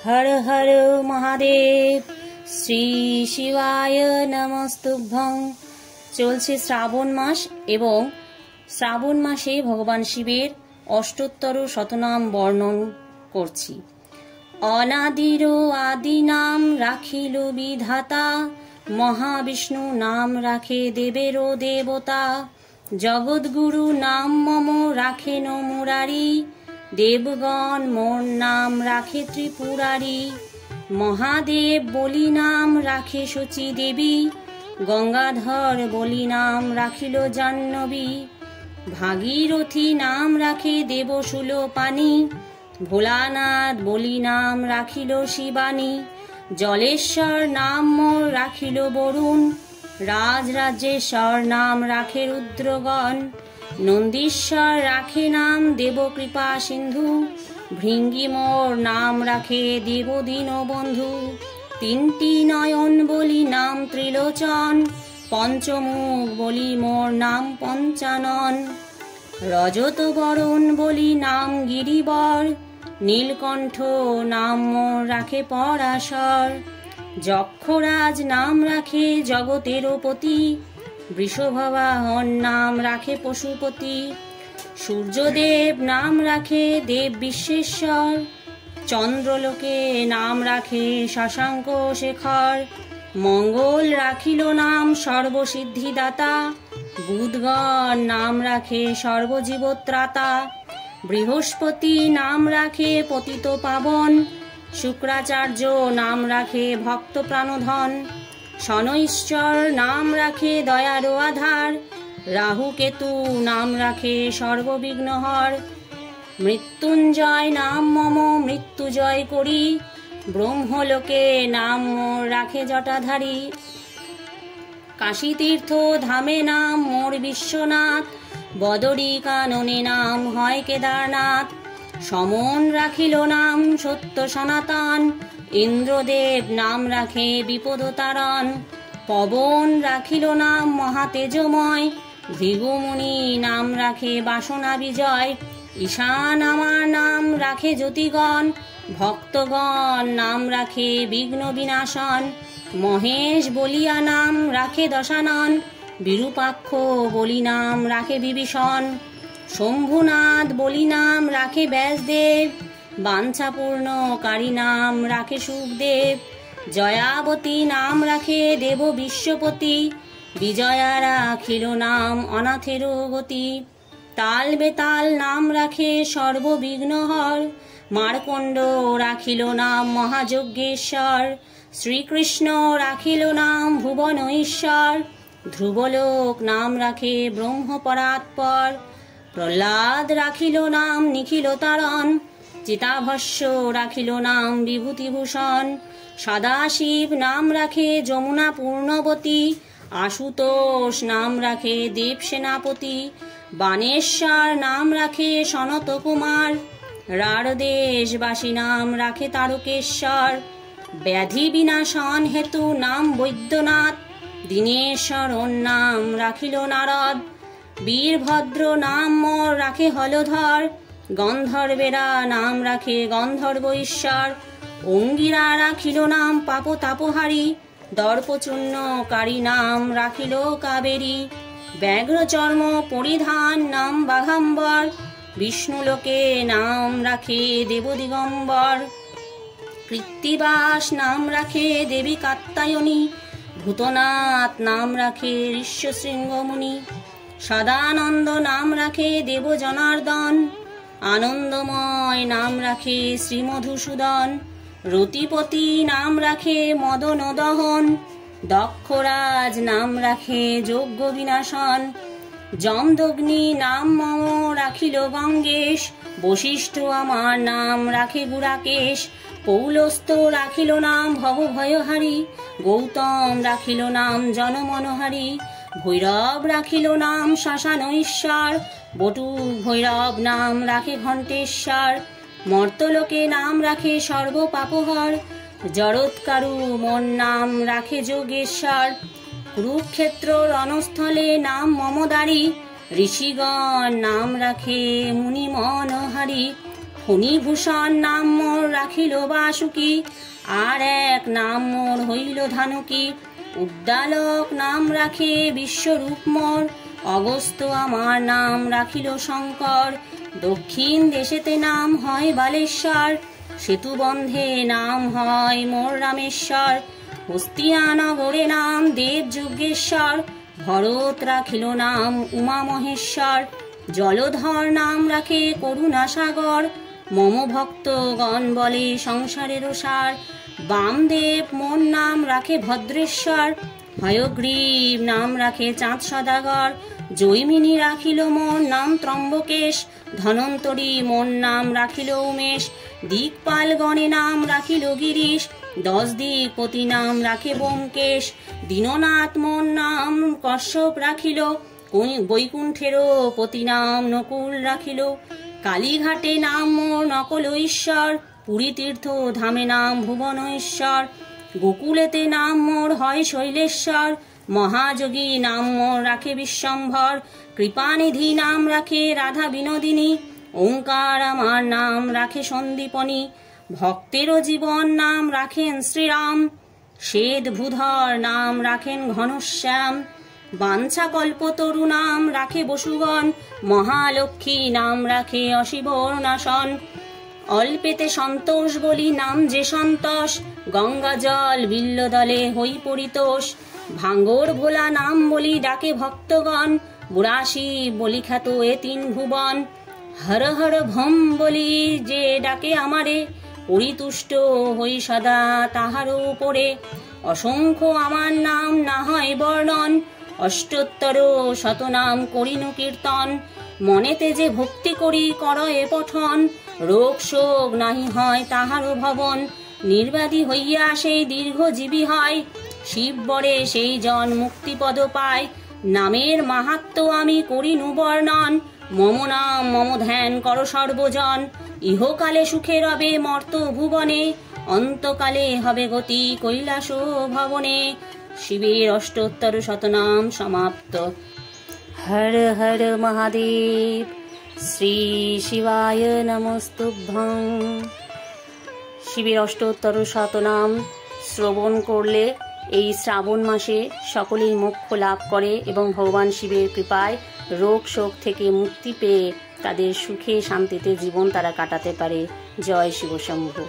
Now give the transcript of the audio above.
हर हर महादेव। শ্রী শিবায় নমস্তুভ্যং। চলছে শ্রাবণ মাস এবং শ্রাবণ মাসে ভগবান শিবের অষ্টোত্তর শতনাম বর্ণন করছি। অনাদির আদি নাম রাখিল বিধাতা, মহাবিষ্ণু নাম রাখে দেবেরও দেবতা। জগৎগুরু নাম মম রাখেন মুরারি, দেবগণ মোর নাম রাখে ত্রিপুরারি। মহাদেব বলি নাম রাখে শচী দেবী, গঙ্গাধর বলি নাম রাখিল জাহ্নবী। ভাগীরথী নাম রাখে দেবশূল পানি, ভোলানাথ বলি নাম রাখিল শিবানী। জলেশ্বর নাম মোর রাখিল বরুণ, রাজরাজেশ্বর নাম রাখে রুদ্রগণ। নন্দীশ্বর রাখে নাম দেব কৃপা সিন্ধু, ভৃঙ্গি মোর নাম রাখে দেব দীনবন্ধু। তিনটি নয়ন বলি নাম ত্রিলোচন, পঞ্চমুখ বলি মোর নাম পঞ্চানন। রজত বরণ বলি নাম গিরিবর, নীলকণ্ঠ নাম মোর রাখে পরাশর। যক্ষরাজ নাম রাখে জগতেরও পতি, বৃষভবাহন নাম রাখে পশুপতি। সূর্যদেব নাম রাখে দেব বিশ্বেশ্বর, চন্দ্রলোকে নাম রাখে শশাঙ্ক শেখর। মঙ্গল রাখিল নাম সর্বসিদ্ধিদাতা, বুধগণ নাম রাখে সর্বজীবত্রাতা। বৃহস্পতি নাম রাখে পতিত পাবন, শুক্রাচার্য নাম রাখে ভক্ত প্রাণধন। শনৈশ্চর নাম রাখে দয়ারও আধার, রাহু কেতু নাম রাখে সর্ববিঘ্নহর। মৃত্যুঞ্জয় নাম মম মৃত্যুজয় করি, ব্রহ্মলোকে নাম মোর রাখে জটাধারী। কাশীতীর্থ ধামে নাম মোর বিশ্বনাথ, বদরী কাননে নাম হয় কেদারনাথ। সমন রাখিল নাম সত্য সনাতন, ইন্দ্রদেব নাম রাখে বিপদতারণ। পবন রাখিল নাম মহাতেজময়, ভৃগুমুনি নাম রাখে বাসনা বিজয়। ঈশান আমার নাম রাখে জ্যোতিগণ, ভক্তগণ নাম রাখে বিঘ্ন বিনাশন। মহেশ বলিয়া নাম রাখে দশানন, বিরূপাক্ষ বলি নাম রাখে বিভীষণ। শম্ভুনাথ বলি নাম রাখে ব্যাসদেব, বাঞ্ছাপূর্ণকারী নাম রাখে সুখদেব। জয়াবতী নাম রাখে দেব বিশ্বপতি, বিজয়া রাখিল নাম অনাথের গতি। তাল বেতাল নাম রাখে সর্ববিঘ্নহর, মার্কণ্ড রাখিল নাম মহাযজ্ঞেশ্বর। শ্রীকৃষ্ণ রাখিল নাম ভুবন ঈশ্বর, ধ্রুবলোক নাম রাখে ব্রহ্ম পরাৎপর। প্রহ্লাদ রাখিল নাম নিখিল তারণ, চিতাভস্য রাখিল নাম বিভূতিভূষণ। সদাশিব নাম রাখে যমুনা পূর্ণবতী, আশুতোষ নাম রাখে দেব সেনাপতি। বানেশ্বর নাম রাখে সনত কুমার, রাঢ়দেশবাসী নাম রাখে তারকেশ্বর। ব্যাধি বিনাশন হেতু নাম বৈদ্যনাথ, দীনেশ্বরণ নাম রাখিল নারদ। বীরভদ্র নাম মোর রাখে হলধর, গন্ধর্বেরা নাম রাখে গন্ধর্ব ঈশ্বর। অঙ্গিরা রাখিল নাম পাপ তাপহারী, দর্পচূর্ণকারী নাম রাখিল কাবেরী। ব্যাঘ্র চর্ম পরিধান নাম বাঘাম্বর, বিষ্ণুলোকে নাম রাখে দেব দিগম্বর। কৃত্তিবাস নাম রাখে দেবী কাত্যায়নী, ভূতনাথ নাম রাখে ঋষ্যশৃঙ্গমুনি। সদানন্দ নাম রাখে দেব জনার্দন, আনন্দময় নাম রাখে শ্রীমধুসূদন। রতিপতি নাম রাখে মদন দহন, দক্ষরাজ নাম রাখে যজ্ঞ বিনাশন। যমদগ্নি নাম মম রাখিল গঙ্গেশ, বশিষ্ঠ আমার নাম রাখে গুড়াকেশ। পৌলস্ত রাখিল নাম ভবভয়হারী, গৌতম রাখিল নাম জনমনোহারী। ভৈরব রাখিল নাম শ্মশান ঈশ্বর, বটুক ভৈরব নাম রাখে ঘণ্টেশ্বর। মর্তলোকে নাম রাখে সর্বপাপহর, জড়ৎকারু মোর নাম রাখে যোগেশ্বর। কুরুক্ষেত্র রণস্থলে নাম মমদারী, ঋষিগণ নাম রাখে মুনি মনোহারী। ফণীভূষণ নাম মোর রাখিল বাসুকি, আর এক নাম মোর হইল ধানুকি। উদ্দালক নাম রাখে বিশ্বরূপ মোর, অগস্ত্য আমার নাম রাখিল শঙ্কর। দক্ষিণ দেশেতে নাম হয় বালেশ্বর, সেতুবন্ধে নাম হয় মোর রামেশ্বর। হস্তিয়া নগরে নাম দেব যজ্ঞেশ্বর, ভরত রাখিল নাম উমা মহেশ্বর। জলধর নাম রাখে করুণা সাগর, মম ভক্তগণ বলে সংসারের সার। বামদেব মোর নাম রাখে ভদ্রেশ্বর, হয়গ্রীব নাম রাখে চাঁদ সদাগর। জৈমিনী রাখিল মোর নাম ত্রম্বকেশ, ধনন্তরী মোর নাম রাখিল উমেশ। দিকপালগণে নাম রাখিল গিরিশ, 10 দিকপতি নাম রাখে ব্যোমকেশ। দীননাথ মোর নাম কশ্যপ রাখিল, বৈকুণ্ঠেরও পতি নাম নকুল রাখিল। কালীঘাটে নাম মোর নকল ঈশ্বর, পুরী তীর্থ ধামে নাম ভুবনেশ্বর। গোকুলেতে নাম মোর হয় শৈলেশ্বর, মহাযোগী নাম মোর রাখে বিশ্বম্ভর। কৃপানিধি নাম রাখে রাধা বিনোদিনী, ওঙ্কার আমার নাম রাখে সন্দীপনী। ভক্তেরও জীবন নাম রাখেন শ্রীরাম, শ্বেত ভূধর নাম রাখেন ঘনশ্যাম। বাঞ্ছা কল্পতরু নাম রাখে বসুগণ, মহালক্ষ্মী নাম রাখে অশিবর্ণাসন। অল্পেতে সন্তোষ বলি নাম যে সন্তোষ, গঙ্গা জল বিল্লদলে হই পরিতোষ। ভাঙ্গর ভোলা নাম বলি ডাকে ভক্তগণ, বুড়াশি বলি খ্যাত এ 3 ভুবন। হর হর ভম বলি যে ডাকে আমারে, পরিতুষ্ট হই সদা তাহার উপরে। অসংখ্য আমার নাম না হয় বর্ণন, অষ্টোত্তর শতনাম করিনু কীর্তন। মনেতে যে ভক্তি করি করয়ে পঠন, রোগ শোক নাহি হয় তাহারও ভবন। নির্বাধি হইয়া সেই দীর্ঘজীবী হয়, শিব বরে সেই জন মুক্তিপদ পায়। নামের মাহাত্ম্য আমি করিনু বর্ণন, মম নাম মম ধ্যান কর সর্বজন। ইহকালে সুখে রবে মর্ত ভুবনে, অন্তকালে হবে গতি কৈলাস ভবনে। শিবের অষ্টোত্তর শতনাম সমাপ্ত। হর হর মহাদেব, শ্রী শিবায় নমস্তুভ্যং। শিবের অষ্টোত্তর শতনাম শ্রবণ করলে এই শ্রাবণ মাসে সকলেই মোক্ষ লাভ করে এবং ভগবান শিবের কৃপায় রোগ শোক থেকে মুক্তি পেয়ে তাদের সুখে শান্তিতে জীবন তারা কাটাতে পারে। জয় শিব শম্ভু।